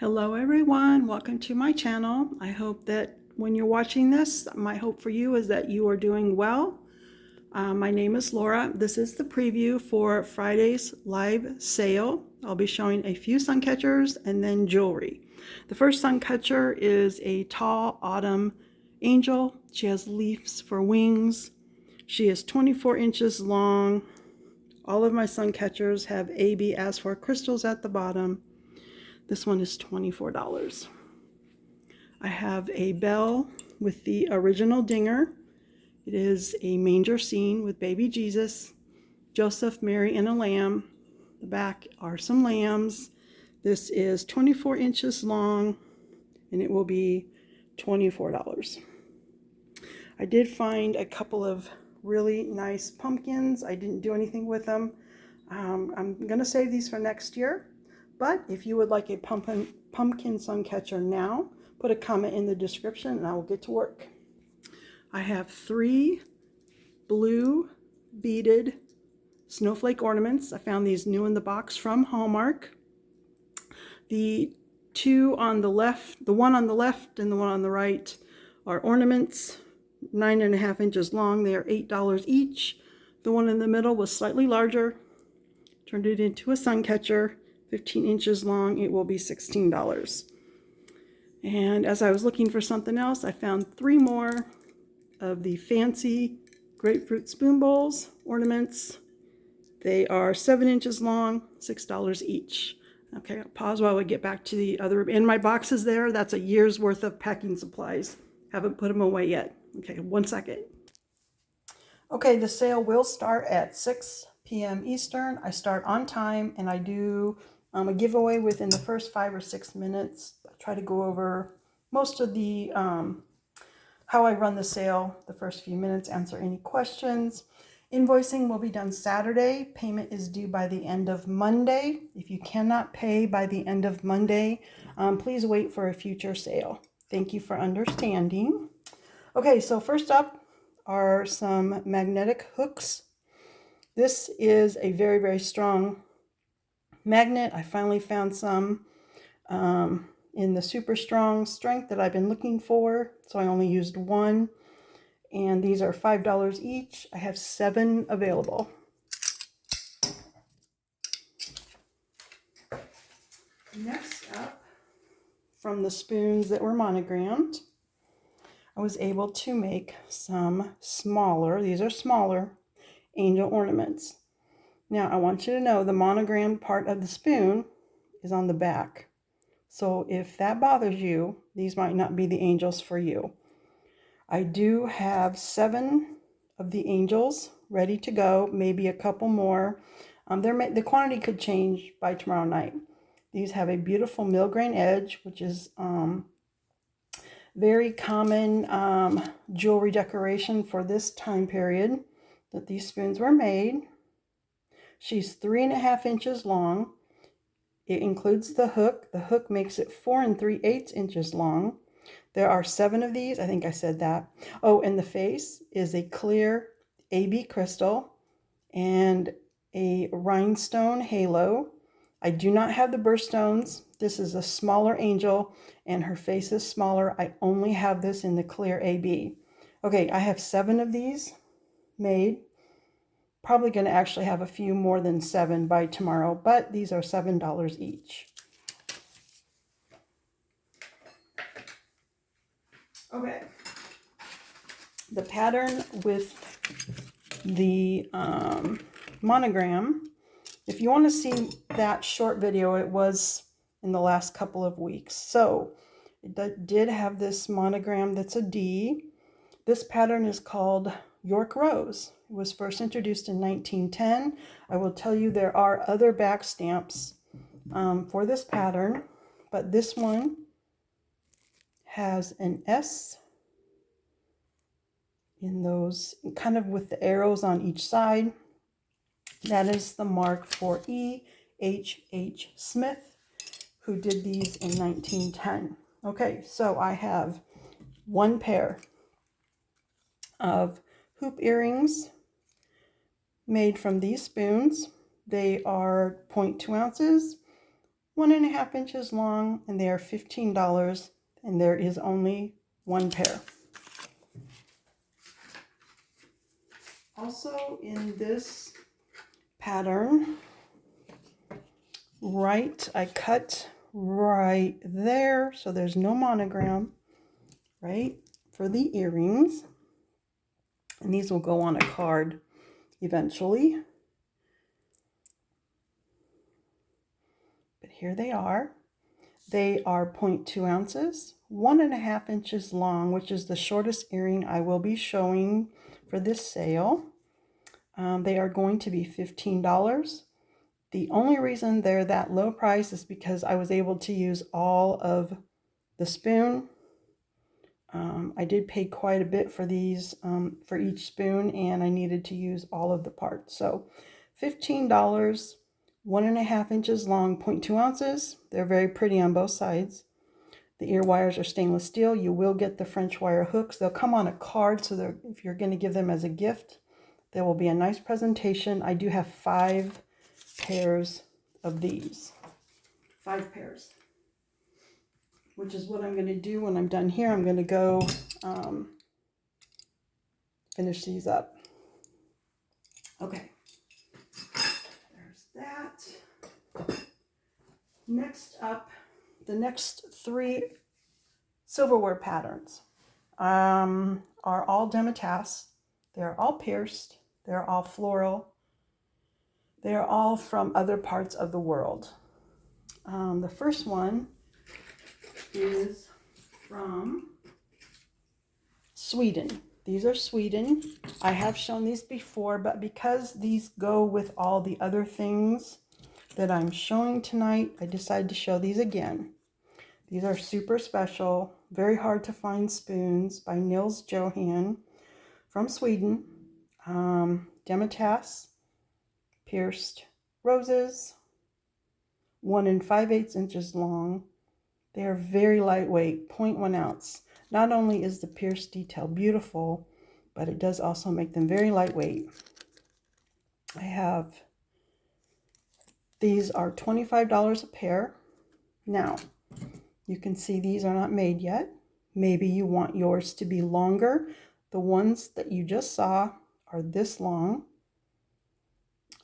Hello everyone, welcome to my channel. I hope that when you're watching this, my hope for you is that you are doing well. My name is Laura. This is the preview for Friday's live sale. I'll be showing a few sun catchers and then jewelry. The first sun catcher is a tall autumn angel. She has leaves for wings. She is 24 inches long. All of my sun catchers have AB as for crystals at the bottom. This one is $24. I have a bell with the original dinger. It is a manger scene with baby Jesus, Joseph, Mary, and a lamb. The back are some lambs. This is 24 inches long and it will be $24. I did find a couple of really nice pumpkins. I didn't do anything with them. I'm going to save these for next year. But if you would like a pumpkin sun catcher now, put a comment in the description and I will get to work. I have 3 blue beaded snowflake ornaments. I found these new in the box from Hallmark. The two on the left, the one on the left and the one on the right are ornaments, 9.5 inches long. They are $8 each. The one in the middle was slightly larger. Turned it into a sun catcher. 15 inches long, it will be $16. And as I was looking for something else, I found 3 more of the fancy grapefruit spoon bowls ornaments. They are 7 inches long, $6 each. Okay, I'll pause while we get back to the other. In my boxes there, that's a year's worth of packing supplies. Haven't put them away yet. Okay, 1 second. Okay, the sale will start at 6 p.m. Eastern. I start on time and I do a giveaway within the first 5 or 6 minutes. I try to go over most of the how I run the sale the first few minutes, answer any questions. Invoicing will be done Saturday. Payment is due by the end of Monday. If you cannot pay by the end of Monday, please wait for a future sale. Thank you for understanding. Okay, so first up are some magnetic hooks. This is a very, very strong magnet. I finally found some in the super strong strength that I've been looking for, so I only used 1, and these are $5 each. I have 7 available. Next up, from the spoons that were monogrammed, I was able to make some smaller, these are smaller, angel ornaments. Now, I want you to know the monogram part of the spoon is on the back. So if that bothers you, these might not be the angels for you. I do have 7 of the angels ready to go, maybe a couple more. The quantity could change by tomorrow night. These have a beautiful millgrain edge, which is very common jewelry decoration for this time period that these spoons were made. She's 3.5 inches long. It includes the hook. The hook makes it 4 3/8 inches long. There are 7 of these. I think I said that. Oh, and the face is a clear AB crystal and a rhinestone halo. I do not have the birthstones. This is a smaller angel and her face is smaller. I only have this in the clear AB. Okay, I have 7 of these made. Probably going to actually have a few more than 7 by tomorrow, but these are $7 each. Okay. The pattern with the monogram, if you want to see that short video, it was in the last couple of weeks. So it did have this monogram that's a D. This pattern is called York Rose. It was first introduced in 1910. I will tell you there are other back stamps for this pattern, but this one has an S in those, kind of with the arrows on each side. That is the mark for E.H.H. Smith, who did these in 1910. Okay, so I have 1 pair of hoop earrings made from these spoons. They are 0.2 ounces. 1.5 inches long, and they are $15, and there is only one pair. Also in this pattern, I cut right there, so there's no monogram, right, for the earrings. And these will go on a card eventually. But here they are. They are 0.2 ounces, 1.5 inches long, which is the shortest earring I will be showing for this sale. They are going to be $15. The only reason they're that low price is because I was able to use all of the spoon. I did pay quite a bit for these, for each spoon, and I needed to use all of the parts. So $15, 1.5 inches long, 0.2 ounces. They're very pretty on both sides. The ear wires are stainless steel. You will get the French wire hooks. They'll come on a card, so if you're going to give them as a gift, there will be a nice presentation. I do have 5 pairs of these. 5 pairs. Which is what I'm going to do when I'm done here. I'm going to go finish these up. Okay. There's that. Next up, the next 3 silverware patterns are all demi-tasse. They're all pierced. They're all floral. They're all from other parts of the world. The first one is from Sweden. These are Sweden. I have shown these before, but because these go with all the other things that I'm showing tonight, I decided to show these again. These are super special, very hard to find spoons by Nils Johan from Sweden. Demi-tasse, pierced roses, 1 5/8 inches long. They are very lightweight, 0.1 ounce. Not only is the pierced detail beautiful, but it does also make them very lightweight. These are $25 a pair. Now, you can see these are not made yet. Maybe you want yours to be longer. The ones that you just saw are this long.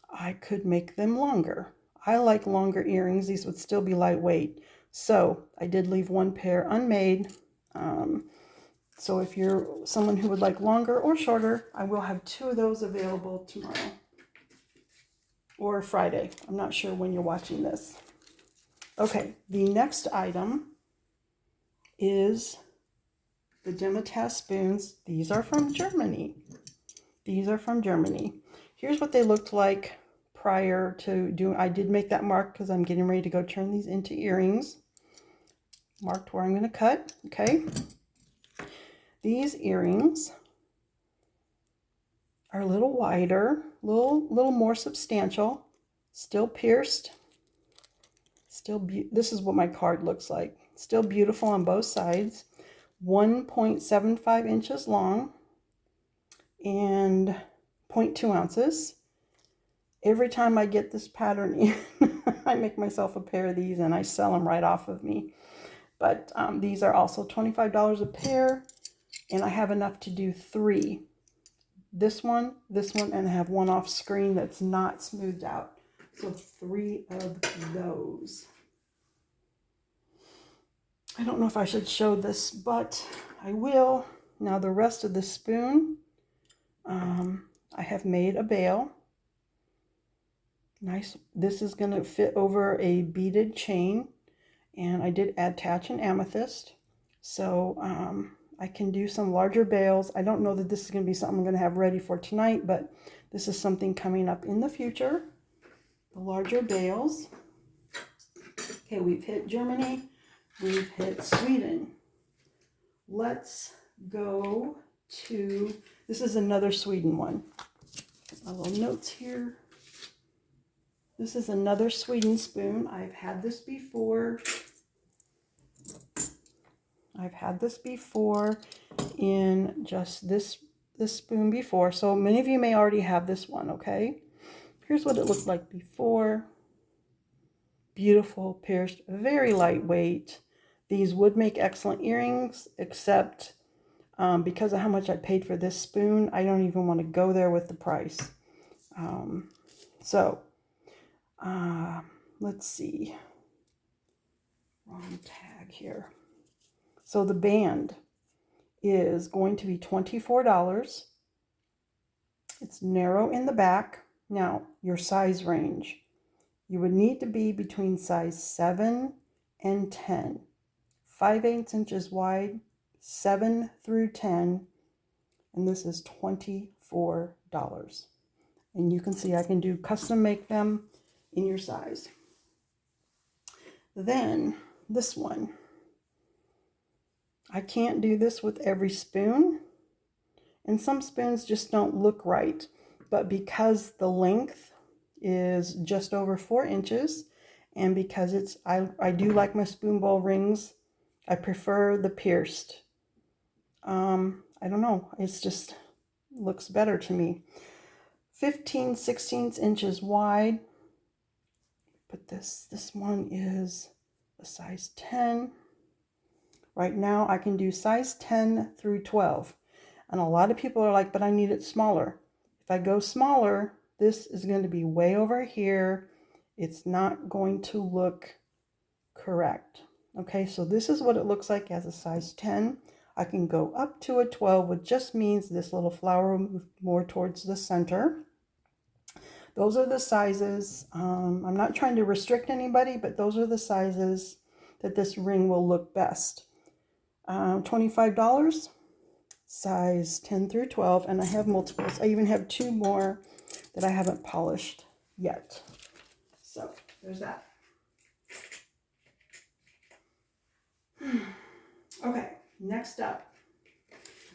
I could make them longer. I like longer earrings. These would still be lightweight. So I did leave 1 pair unmade. So if you're someone who would like longer or shorter, I will have 2 of those available tomorrow or Friday. I'm not sure when you're watching this. Okay, the next item is the demi-tasse spoons. These are from Germany. These are from Germany. Here's what they looked like prior to doing. I did make that mark because I'm getting ready to go turn these into earrings. Marked where I'm going to cut. Okay. These earrings are a little wider, little more substantial, still pierced. This is what my card looks like. Still beautiful on both sides. 1.75 inches long and 0.2 ounces. Every time I get this pattern in, I make myself a pair of these and I sell them right off of me. But these are also $25 a pair, and I have enough to do 3. This one, and I have 1 off screen that's not smoothed out. So 3 of those. I don't know if I should show this, but I will. Now the rest of the spoon, I have made a bail. Nice. This is going to fit over a beaded chain, and I did attach an amethyst. So I can do some larger bails. I don't know that this is going to be something I'm going to have ready for tonight, but this is something coming up in the future. The larger bails. Okay, we've hit Germany. We've hit Sweden. Let's go to, this is another Sweden one. My little notes here. This is another Sweden spoon. I've had this before. I've had this before in just this spoon before. So many of you may already have this one, okay? Here's what it looked like before. beautiful pierced, very lightweight. These would make excellent earrings, except because of how much I paid for this spoon, I don't even want to go there with the price. Let's see. Wrong tag here. So the band is going to be $24. It's narrow in the back. Now, your size range. You would need to be between size 7 and 10. 5/8 inches wide, 7 through 10, and this is $24. And you can see I can do custom make them in your size. Then this one. I can't do this with every spoon, and some spoons just don't look right, but because the length is just over 4 inches, and because it's I do like my spoon bowl rings, I prefer the pierced. I don't know, it's just looks better to me. 15/16 inches wide, but this one is a size 10. Right now I can do size 10 through 12, and a lot of people are like, but I need it smaller. If I go smaller, this is going to be way over here. It's not going to look correct. Okay, so this is what it looks like as a size 10. I can go up to a 12, which just means this little flower will move more towards the center. Those are the sizes. I'm not trying to restrict anybody, but those are the sizes that this ring will look best. $25, size 10 through 12, and I have multiples. I even have 2 more that I haven't polished yet. So there's that. Okay, next up.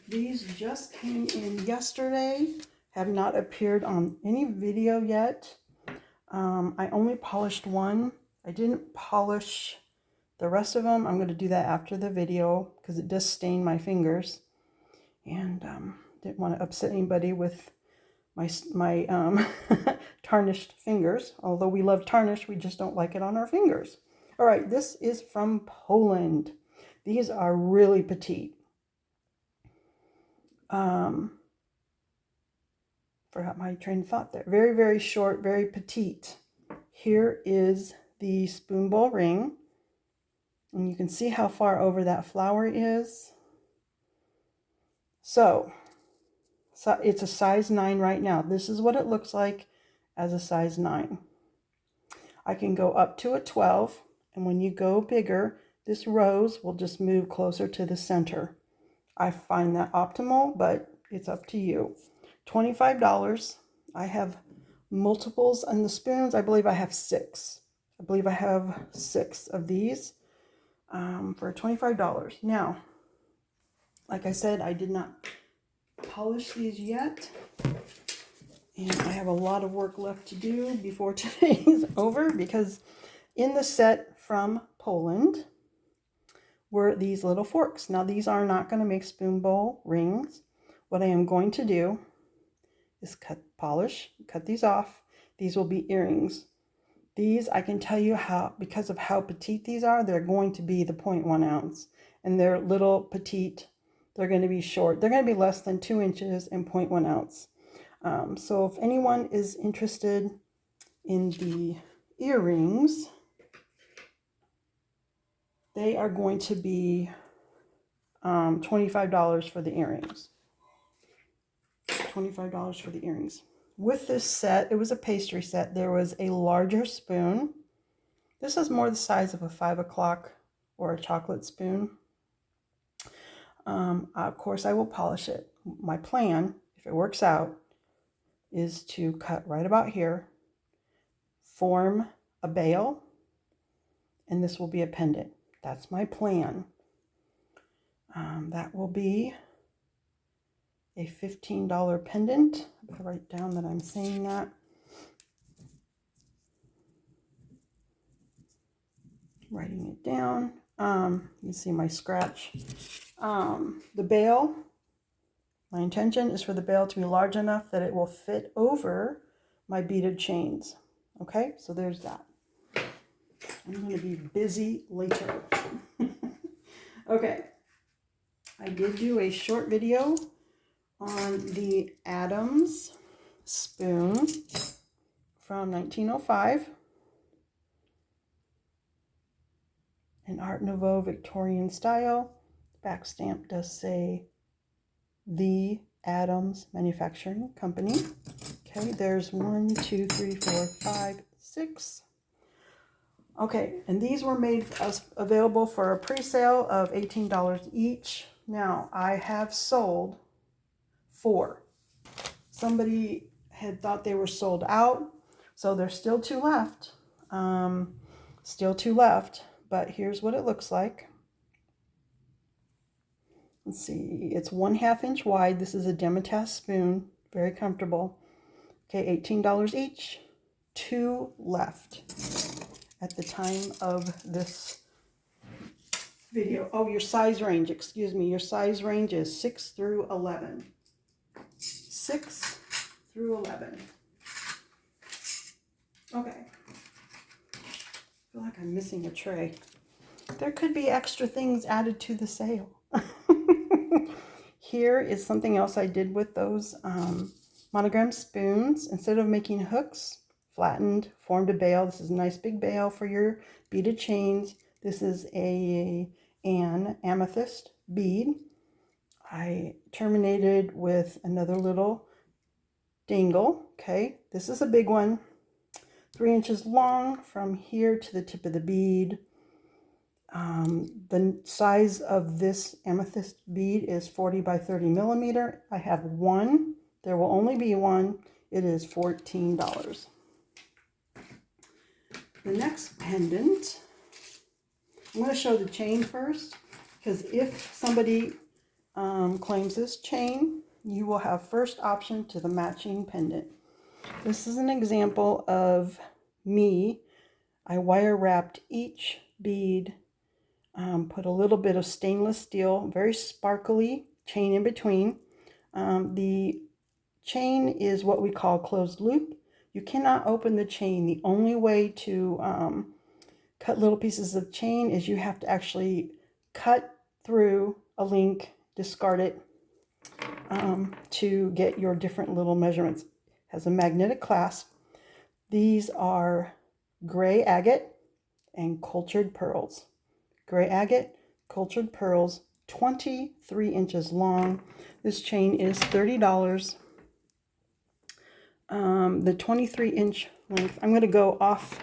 These just came in yesterday, have not appeared on any video yet. I only polished one. I didn't polish the rest of them. I'm going to do that after the video because it does stain my fingers, and didn't want to upset anybody with my tarnished fingers. Although we love tarnish, we just don't like it on our fingers. All right, this is from Poland. These are really petite. Forgot my train of thought there. Very, very short, very petite. Here is the spoon bowl ring. And you can see how far over that flower is. So it's a size 9 right now. This is what it looks like as a size 9. I can go up to a 12. And when you go bigger, this rose will just move closer to the center. I find that optimal, but it's up to you. $25. I have multiples on the spoons. I believe I have 6. I believe I have 6 of these for $25. Now, like I said, I did not polish these yet, and I have a lot of work left to do before today is over, because in the set from Poland were these little forks. Now, these are not going to make spoon bowl rings. What I am going to do is cut these off. These will be earrings. These, I can tell you how, because of how petite these are, they're going to be the 0.1 ounce. And they're little petite. They're going to be short. They're going to be less than 2 inches and 0.1 ounce. So if anyone is interested in the earrings, they are going to be $25 for the earrings. $25 for the earrings. With this set, it was a pastry set. There was a larger spoon. This is more the size of a 5 o'clock or a chocolate spoon. Of course, I will polish it. My plan, if it works out, is to cut right about here, form a bail, and this will be a pendant. That's my plan. That will be a $15 pendant. I'll write down that I'm saying that. Writing it down. You see my scratch. The bail, my intention is for the bail to be large enough that it will fit over my beaded chains. Okay, so there's that. I'm going to be busy later. Okay. I did do a short video on the Adams spoon from 1905. An Art Nouveau Victorian style. Back stamp does say the Adams Manufacturing Company. Okay, there's 1, 2, 3, 4, 5, 6. Okay, and these were made available for a pre-sale of $18 each. Now, I have sold 4. Somebody had thought they were sold out, so there's still 2 left. Still 2 left, but here's what it looks like. Let's see, it's 1/2 inch wide. This is a Demitasse spoon, very comfortable. Okay, $18 each, 2 left at the time of this video. Oh, your size range, excuse me, your size range is 6 through 11. 6 through 11. Okay. I feel like I'm missing a tray. There could be extra things added to the sale. Here is something else I did with those monogram spoons. Instead of making hooks, flattened, formed a bail. This is a nice big bail for your beaded chains. This is an amethyst bead. I terminated with another little dangle. Okay, this is a big one. 3 inches long from here to the tip of the bead. The size of this amethyst bead is 40 by 30 millimeter. I have one. There will only be one. It is $14. The next pendant, I'm going to show the chain first, because if somebody claims this chain, you will have first option to the matching pendant. This is an example of me. I wire wrapped each bead, put a little bit of stainless steel, very sparkly chain in between. The chain is what we call closed loop. You cannot open the chain. The only way to cut little pieces of chain is you have to actually cut through a link, discard it, to get your different little measurements. It has a magnetic clasp. These are gray agate and cultured pearls. Gray agate, cultured pearls, 23 inches long. This chain is $30. The 23-inch length. I'm going to go off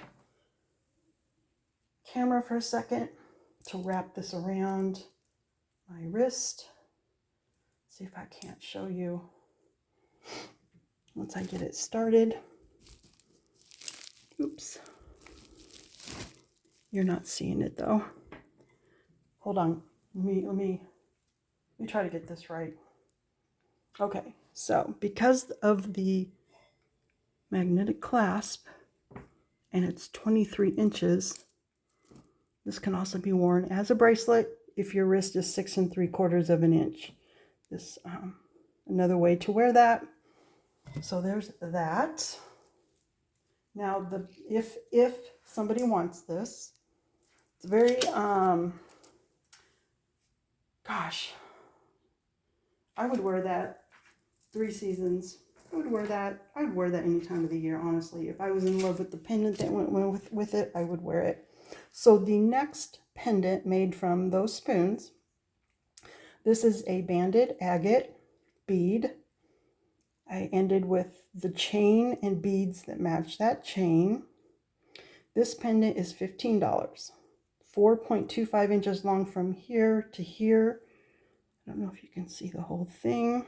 camera for a second to wrap this around my wrist. See if I can't show you once I get it started. Oops. You're not seeing it though. Hold on. Let me try to get this right. Okay, so because of the magnetic clasp and it's 23 inches, this can also be worn as a bracelet if your wrist is 6 3/4 of an inch. This another way to wear that. So there's that. Now if somebody wants this, it's very gosh, I would wear that 3 seasons. I would wear that any time of the year, honestly. If I was in love with the pendant that went with it, I would wear it. So the next pendant made from those spoons, this is a banded agate bead. I ended with the chain and beads that match that chain. This pendant is $15. 4.25 inches long from here to here. I don't know if you can see the whole thing.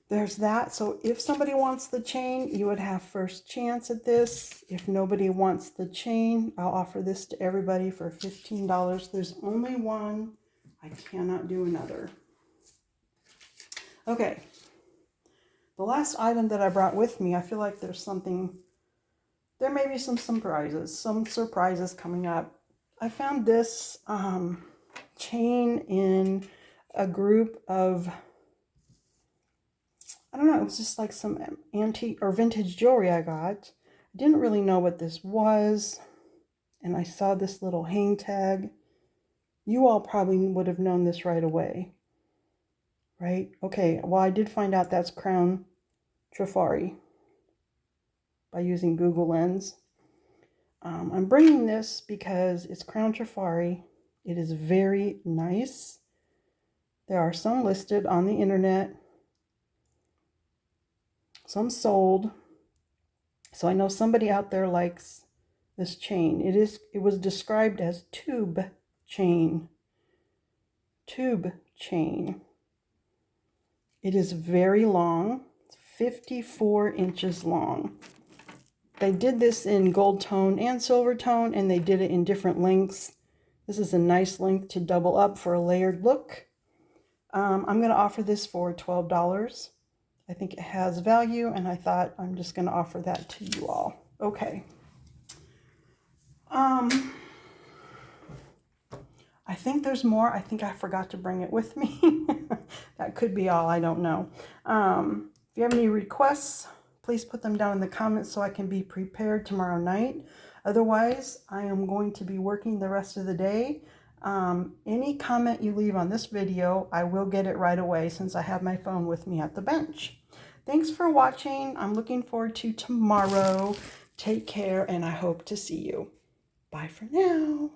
There's that. So if somebody wants the chain, you would have first chance at this. If nobody wants the chain, I'll offer this to everybody for $15. There's only one. I cannot do another. Okay. The last item that I brought with me, I feel like there may be some surprises coming up. I found this chain in a group of, I don't know, it was just like some antique or vintage jewelry I got. didn't really know what this was, and I saw this little hang tag. You all probably would have known this right away, right? Okay, well, I did find out that's Crown Trifari by using Google Lens. I'm bringing this because it's Crown Trifari. It is very nice. There are some listed on the internet, some sold. So I know somebody out there likes this chain. It was described as tube chain. Tube chain. It is very long. It's 54 inches long. They did this in gold tone and silver tone, and they did it in different lengths. This is a nice length to double up for a layered look. I'm going to offer this for $12. I think it has value, and I thought I'm just going to offer that to you all. Okay. I think there's more. I think I forgot to bring it with me. That could be all. I don't know. If you have any requests, please put them down in the comments so I can be prepared tomorrow night. Otherwise, I am going to be working the rest of the day. Any comment you leave on this video, I will get it right away since I have my phone with me at the bench. Thanks for watching. I'm looking forward to tomorrow. Take care, and I hope to see you. Bye for now.